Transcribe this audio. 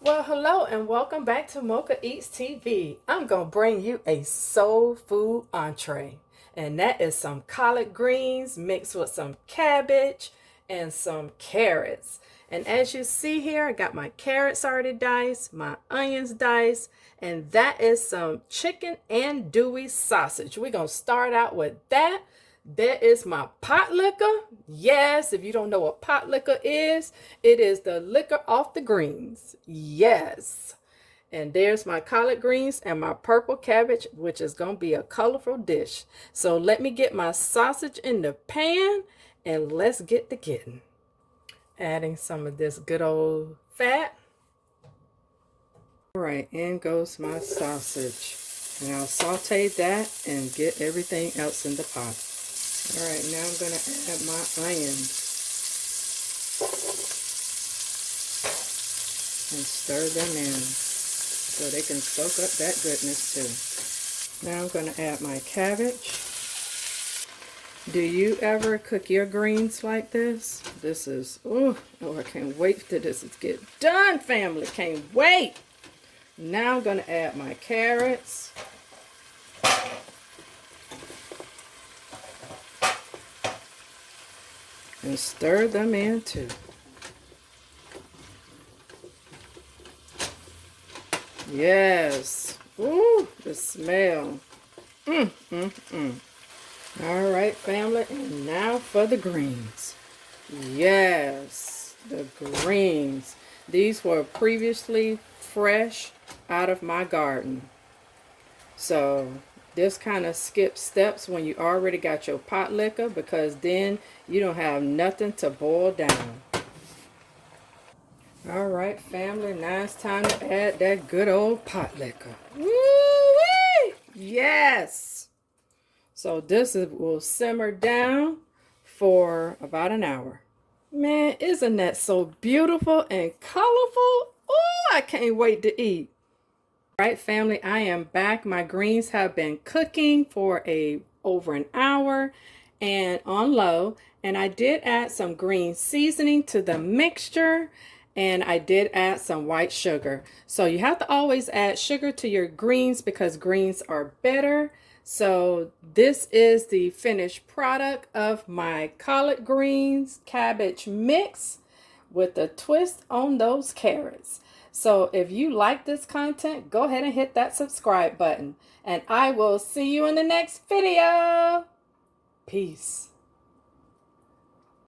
Well, hello and welcome back to Mochaeatstv. I'm going to bring you a soul food entree. And that is some collard greens mixed with some cabbage and some carrots. And as you see here, I got my carrots already diced, my onions diced, and that is some chicken andouille sausage. We're going to start out with that. There is my pot liquor. Yes, if you don't know what pot liquor is, it is the liquor off the greens. Yes. And there's my collard greens and my purple cabbage, which is going to be a colorful dish. So let me get my sausage in the pan and let's get to getting. Adding some of this good old fat. All right, in goes my sausage. And I'll saute that and get everything else in the pot. All right, now I'm going to add my onions and stir them in so they can soak up that goodness too. Now I'm going to add my cabbage. Do you ever cook your greens like this? This is, oh, I can't wait till this get done, family. Can't wait. Now I'm going to add my carrots. And stir them in too. Yes. Ooh, the smell. All right, family. And now for the greens. Yes, the greens. These were previously fresh out of my garden. So this kind of skips steps when you already got your pot liquor, because then you don't have nothing to boil down. All right, family, now it's time to add that good old pot liquor. Woo-wee! Yes! So this will simmer down for about an hour. Man, isn't that so beautiful and colorful? Oh, I can't wait to eat. Right, family, I am back. My greens have been cooking for over an hour and on low, and I did add some green seasoning to the mixture, and I did add some white sugar. So you have to always add sugar to your greens because greens are better. So this is the finished product of my collard greens cabbage mix with a twist on those carrots. So if you like this content, go ahead and hit that subscribe button. And I will see you in the next video. Peace.